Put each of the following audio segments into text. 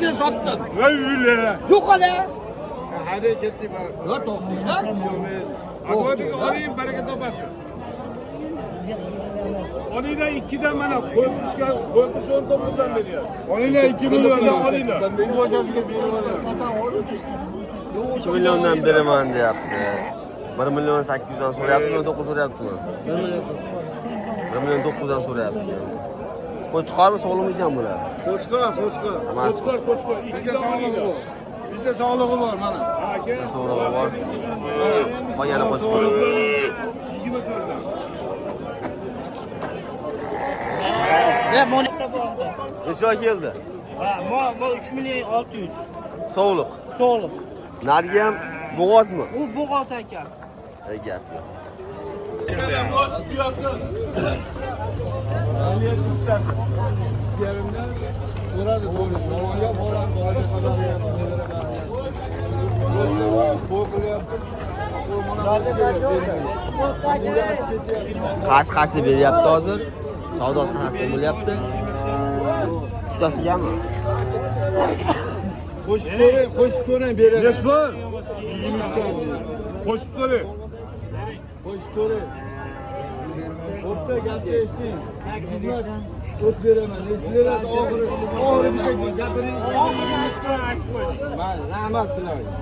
kere sattım. Öyle. Yok hala. Hadi gitti bak. Yok toplayın ha. Hadi orayı bereket toplasın. Onu da 2'den bana koymuş 19'dan veriyor. Onu da 2 milyondan onu da. 2 milyondan beraman deyapti. 1 milyon 800 dan so'rayaptimi, 9 so'rayaptimi? 1 milyon 9 dan so'rayapti. Qo'chqormi, sog'lom ekan bular? Qo'chqor. Bizde sağlığı var. Bizde sağlığı var mana. So'rog'i bor. Qolgani qo'chqor. Ne moneta bo'ldi? Necha keldi? Ha, mo 3 milyon 600. Sovuliq. So'liq. Narigi ham bo'g'ozmi? U bo'g'oz ekan. Gap yo'q. Qasqasi beryapti hozir. Savdosi qanaqasi bo'lyapti? Uchtasigami? Qo'shib so'rang beradi. Nesh bor? 23 dan. Qo'shib so'rang. Qo'shib so'rang. O'rta gapni eshiting. Xizmat o't beraman. Eshitinglar oxiri bir şey gapiring. Oxiri aytib qo'ying. Mayli, rahmat sizlarga.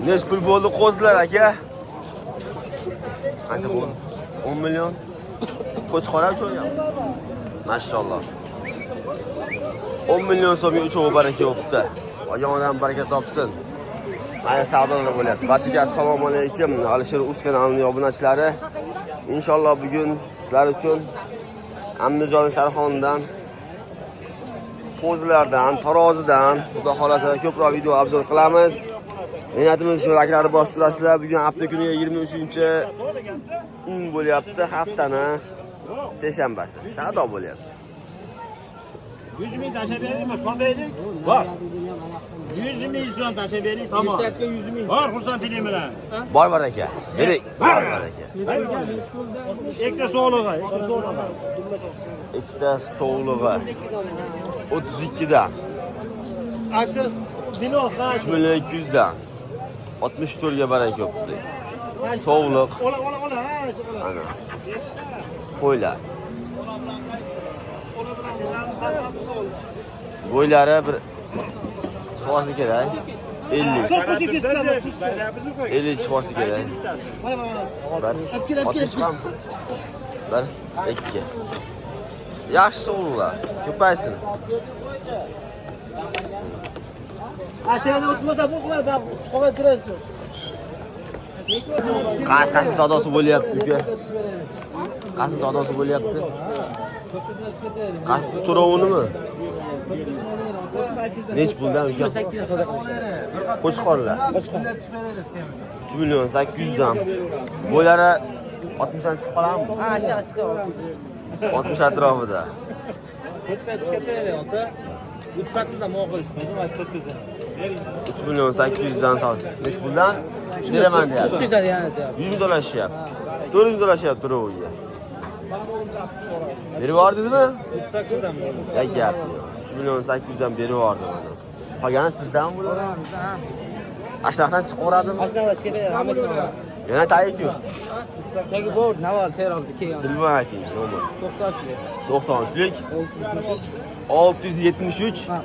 Nech pul bo'ldi qo'zilar aka? Qancha bo'ldi? 10 million. Qo'chqorlar cho'yam. Mashalloh. 10 million so'mga uchovi baraka bo'libdi. Olgan odam baraka topsin. Mana savdolar bo'lyapti. Barchaga assalomu alaykum. Alisher Uz kanalining obunachilari. Inshaalloh bugun sizlar uchun Amnijon Sharxondan, qo'zilardan, tarozidan, xudo xolasa ko'proq video obzor qilamiz. Niyatimiz shu akalari bosib turasizlar. Bugun hafta kuniga 23 bo'lyapti, haftani seshanbasi. Savdo bo'lyapti. 100 ming tashlab beringmi? Shunday bor. 100 ming so'm tashlab bering. Tamam. Ikkitasiga 100 ming. Bor, xursandchilik bilan. Bor baraka. Bering. Bor baraka. Ikkita sog'lig'i, Ikkita sog'lig'i 32 dan. Asl bino 3 million 200 dan. 64 ga baraka bo'libdi. Sog'liq. Ola. Ana. Qo'ylar. Bo'ylari bir chiqmasi kerak. 50. 50 chiqmasi kerak. Bir, 2. Yaxshi sog'liqlar. Ko'paysin. Atayda o'tmasa bu qiladi, bak, chiqib turasiz. Qasqasi savdosi bo'lyapti uka. Qasqasi savdosi bo'lyapti. Qasqi to'rovunimi? Nech puldan uka? Qo'chqorlar. 3 million 800 dan. Bo'ylari 60 dan chiqib qoladimi? Ha, aşağı chiqadi. 60 atrofida. Bu fatizda mo'g'ul ishlaydi, mana 400 3 million 800 dan sot. Nech puldan? Beraman deyapti. 300 dan yana. 100 ming to'lashyapti. 400 ming to'lashyapti to'roviga. Berib yubordingizmi? 800 dan. Gap. 3 million 800 dan berib yubordim mana. Qolgani sizdan bo'ladi. Ashnaqdan chiqaveradimi? Ashnaga chiqadi, hammasini oladi. Yana tayiq-ku. Tagi bor, naval teroldi kelgan. Tilma ayting, nomer. 90'lik. 93lik 673. 673 Ha,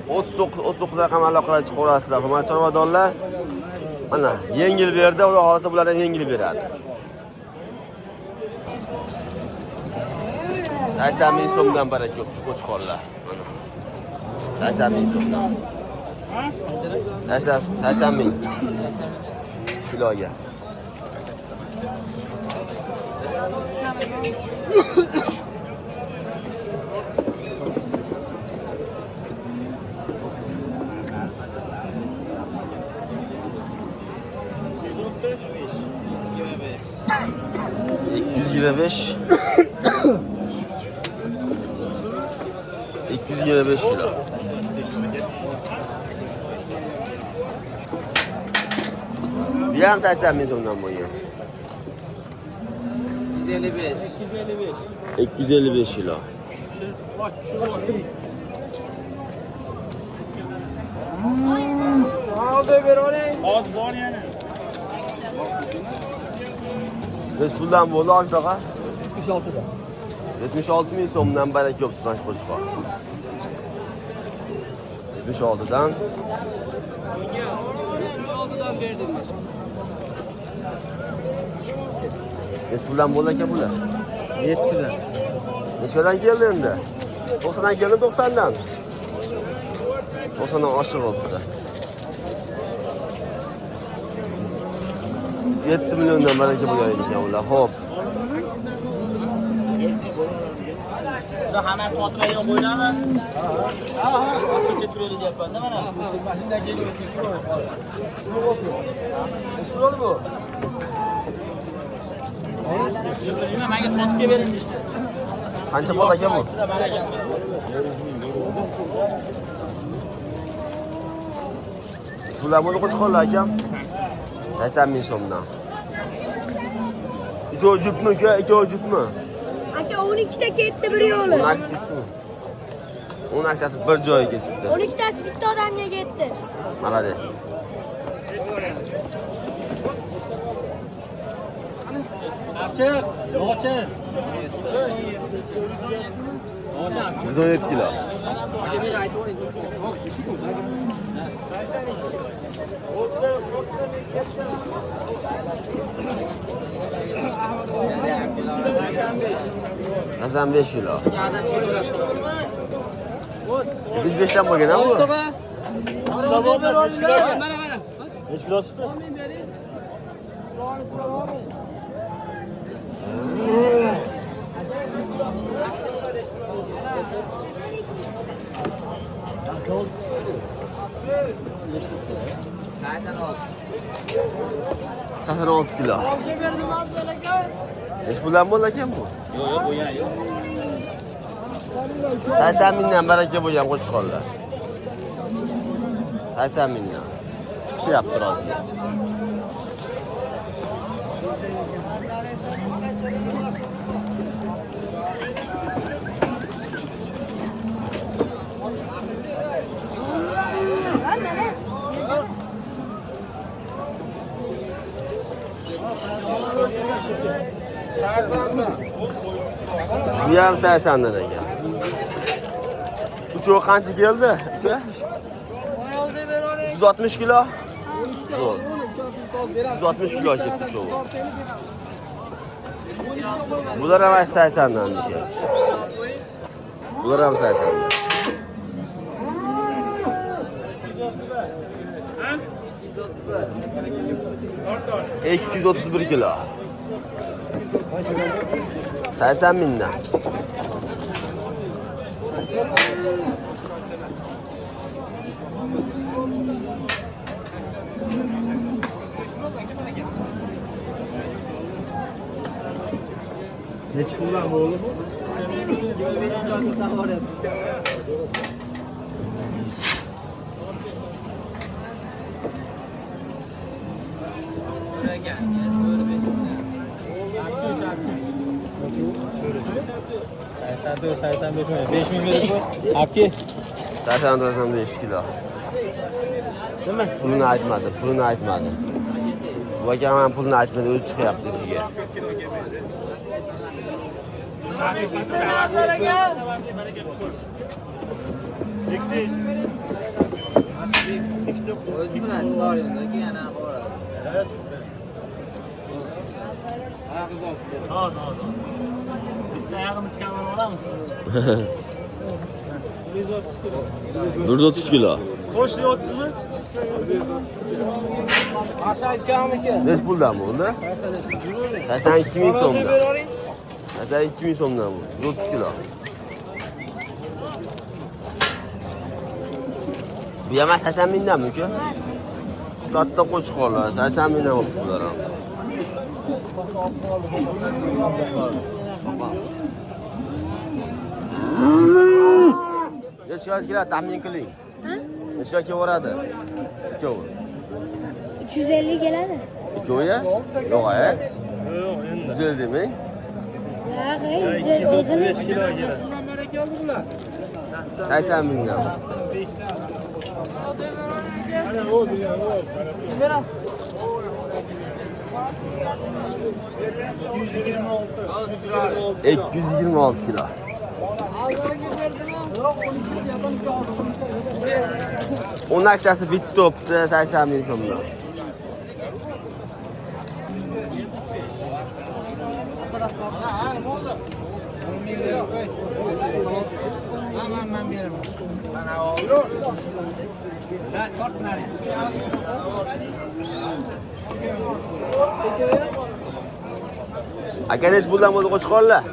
39 raqam aloqaga chiqaverasizlar. Hurmatli chorvadorlar. Mana yengil berdi, Xudo xolasa bular ham yengil beradi. 80 ming so'mdan baraka yo'q, qo'chqorlar. Mana 80 ming so'mdan. 80 ming kiloga. $225 kilo. Bir yarım 80 bin sonundan boyuyor. 255. 255 kilo. Oz bor yana. Neç puldan bo'ldi oshdaqa? 76 da. 76 ming so'mdan baraka yo'q tutmash qo'shqor. 76 dan. 76'dan verdim. Neç puldan bo'ldi aka bular? 7'den. Nechadan keldi endi? 90dan keldi, 90dan. 90dan oshiq bo'libdi. 7 milliondan baraka bo'lgan ekan ular. Xo'p. Hammasi xotirayga qo'yilami? Ochib turadi deyapman-da mana. Mashinadan kelib nima menga sotib bering işte. Qancha pul aka bu? Bular buni qo'shqorlar akam. 80 ming so'mdan. Ikkovi juftmi aka? Ikkovi juftmi? Aka 12 ta ketdi bir yo'li. 10 aktasi bir joyga ketdi. 12 tasi bitta odamga ketdi. Malades. Achchiq, yo'g'chiq. 117 kilo. Hasan 5 kilo. 75'ten bo'lgan ha bu? Necha kilo chiqdi? Hasan 6 kilo. Neç puldan bo'ldi ekan bu? Yo'q, bo'lgan yo'q. 80 mingdan baraka bo'lgan qo'chqorlar. 80 mingdan. Chiqishyapti hozir. Bu ham 80 dan ekan. Uchovi qancha keldi? Uka? 160 kilo. Zo'r. 160 kilo ketdi uchovi. Bular ham 80 dan deyapti. Bular ham 80 dan. 231 kilo. 80 mingdan. Neç puldan bu oğlum? Saytan 5 ming verib qo'y. Akki. 85 kilo. Nima? Pulini aytmadi. Bu akam ham pulini aytmadi, o'zi chiqyapti ichiga. Ayağımı çıkarmanı olar mısın? 130 kilo. Hoş ne ottu mu? Neç puldan bu onda? 82 ming so'mdan. 82 ming so'mdan bu. 130 kilo. Bu ham 80 mingdanmi uka? Katta qo'chqorlar 80 mingdan olib bular ham. Necha kilo taxmin qiling? Ha? Necha kelaveradi? Ikkovi. 350 keladi. Ikkovi? Yo'q, a? 150 demang. Yo'q, o'zini kilo keladi. 80 mingdan. İki yüz yirmi altı kilo. Onun akçası bitti toptu 80 bin so'mdan. Aka nechi puldan bo'ldi qo'chqorlar?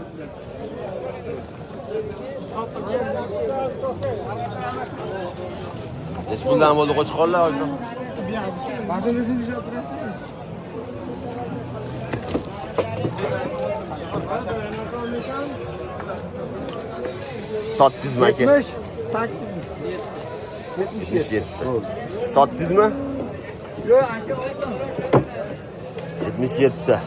Nechi puldan bo'ldi qo'chqorlar hozir? Sotdingizmi aka? 77. Sotdingizmi? Yo'q, aka. 77.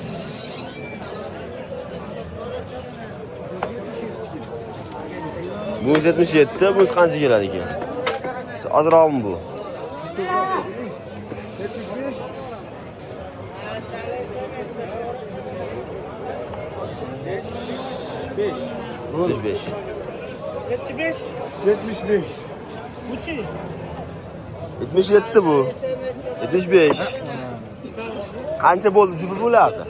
Bu 77, bu qancha keladi ekan? Ozroqmi bu? 75. 75. 75. Buchi. 77 bu. 75. Qancha bo'ldi? Jupi bo'lardi.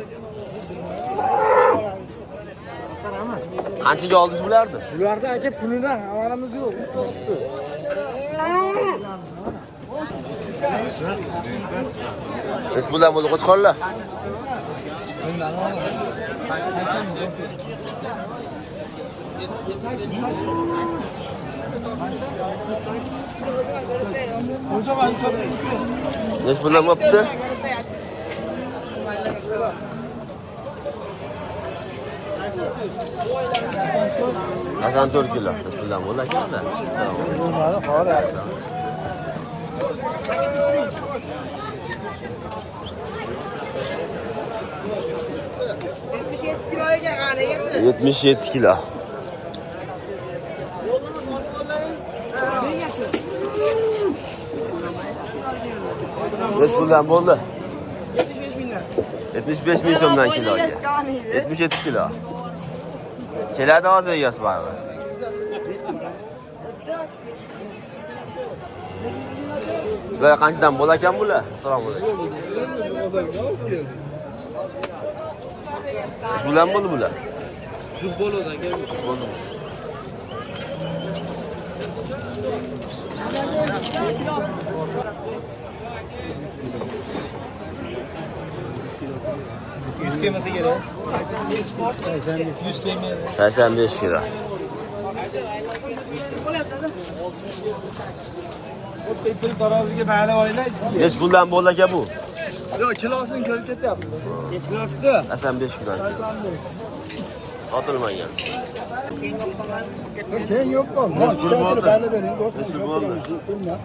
Qanchaga oldingiz bo'lardi? Bularda aka pulidan xabarimiz yo'q. Biz puldan bo'ldi qo'chqorlar. Neç puldan bo'pti? Hasan 4 kilo. Neç puldan bo'ldi aka? Bo'lmadi, xo'rak. Yetmiş 7 kilo. Neç puldan bo'ldi? 75 bin so'mdan kiloga. 77 kilo. Keladi hozir egasi baribir. Bular qanchadan bo'lakan bular? Assalomu alaykum. Bular bo'ldi bular. Jup bo'ladi aka. Bo'ldi. Yüz kemesi gerek. 100 kemi. 85 kilo. Pul taroziga ba'li oylar. Neç puldan bo'ldi aka bu? Yo'q, kilosini ko'rib ketyapti. Neç kilo chiqdi? 85 kilo. Sotilmagan. Keyin yo'q qoldi. Neç pul bo'ldi? Ba'li bering, Neç pul bo'ldi? Pulma.